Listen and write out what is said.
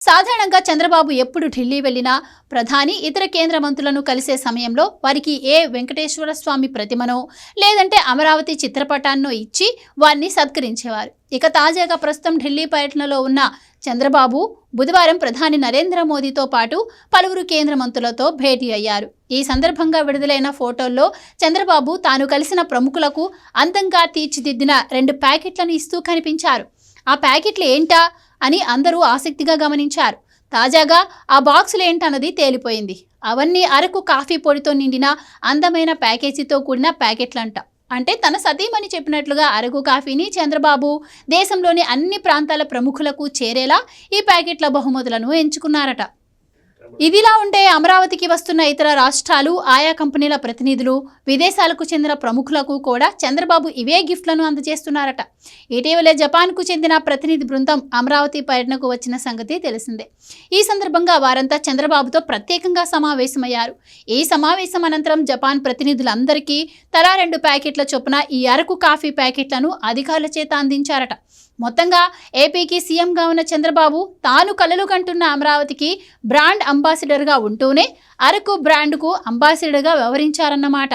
సాధారణంగా చంద్రబాబు ఎప్పుడు ఢిల్లీ వెళ్లినా ప్రధాని ఇతర కేంద్ర మంత్రులను కలిసే సమయంలో వారికి ఏ వెంకటేశ్వర స్వామి ప్రతిమనో లేదంటే అమరావతి చిత్రపటాన్నో ఇచ్చి వారిని సత్కరించేవారు. ఇక తాజాగా ప్రస్తుతం ఢిల్లీ పర్యటనలో ఉన్న చంద్రబాబు బుధవారం ప్రధాని నరేంద్ర మోదీతో పాటు పలువురు కేంద్ర మంత్రులతో భేటీ అయ్యారు. ఈ సందర్భంగా విడుదలైన ఫోటోల్లో చంద్రబాబు తాను కలిసిన ప్రముఖులకు అందంగా తీర్చిదిద్దిన 2 ప్యాకెట్లను ఇస్తూ కనిపించారు. ఆ ప్యాకెట్లు ఏంటా అని అందరూ ఆసక్తిగా గమనించారు. తాజాగా ఆ బాక్సులు ఏంటన్నది తేలిపోయింది. అవన్నీ అరకు కాఫీ పొడితో నిండిన అందమైన ప్యాకేజీతో కూడిన ప్యాకెట్లంట. అంటే తన సతీమణి చెప్పినట్లుగా అరకు కాఫీని చంద్రబాబు దేశంలోని అన్ని ప్రాంతాల ప్రముఖులకు చేరేలా ఈ ప్యాకెట్ల బహుమతులను ఎంచుకున్నారట. ఇదిలా ఉంటే అమరావతికి వస్తున్న ఇతర రాష్ట్రాలు, ఆయా కంపెనీల ప్రతినిధులు, విదేశాలకు చెందిన ప్రముఖులకు కూడా చంద్రబాబు ఇవే గిఫ్ట్లను అందజేస్తున్నారట. ఇటీవలే జపాన్కు చెందిన ప్రతినిధి బృందం అమరావతి పర్యటనకు వచ్చిన సంగతి తెలిసిందే. ఈ సందర్భంగా వారంతా చంద్రబాబుతో ప్రత్యేకంగా సమావేశమయ్యారు. ఈ సమావేశం అనంతరం జపాన్ ప్రతినిధులందరికీ తలా 2 ప్యాకెట్ల చొప్పున ఈ అరకు కాఫీ ప్యాకెట్లను అధికారుల చేత అందించారట. మొత్తంగా ఏపీకి సీఎంగా ఉన్న చంద్రబాబు తాను కలలు కంటున్న అమరావతికి బ్రాండ్ అంబాసిడర్గా ఉంటూనే అరకు బ్రాండ్కు అంబాసిడర్గా వ్యవహరించారన్నమాట.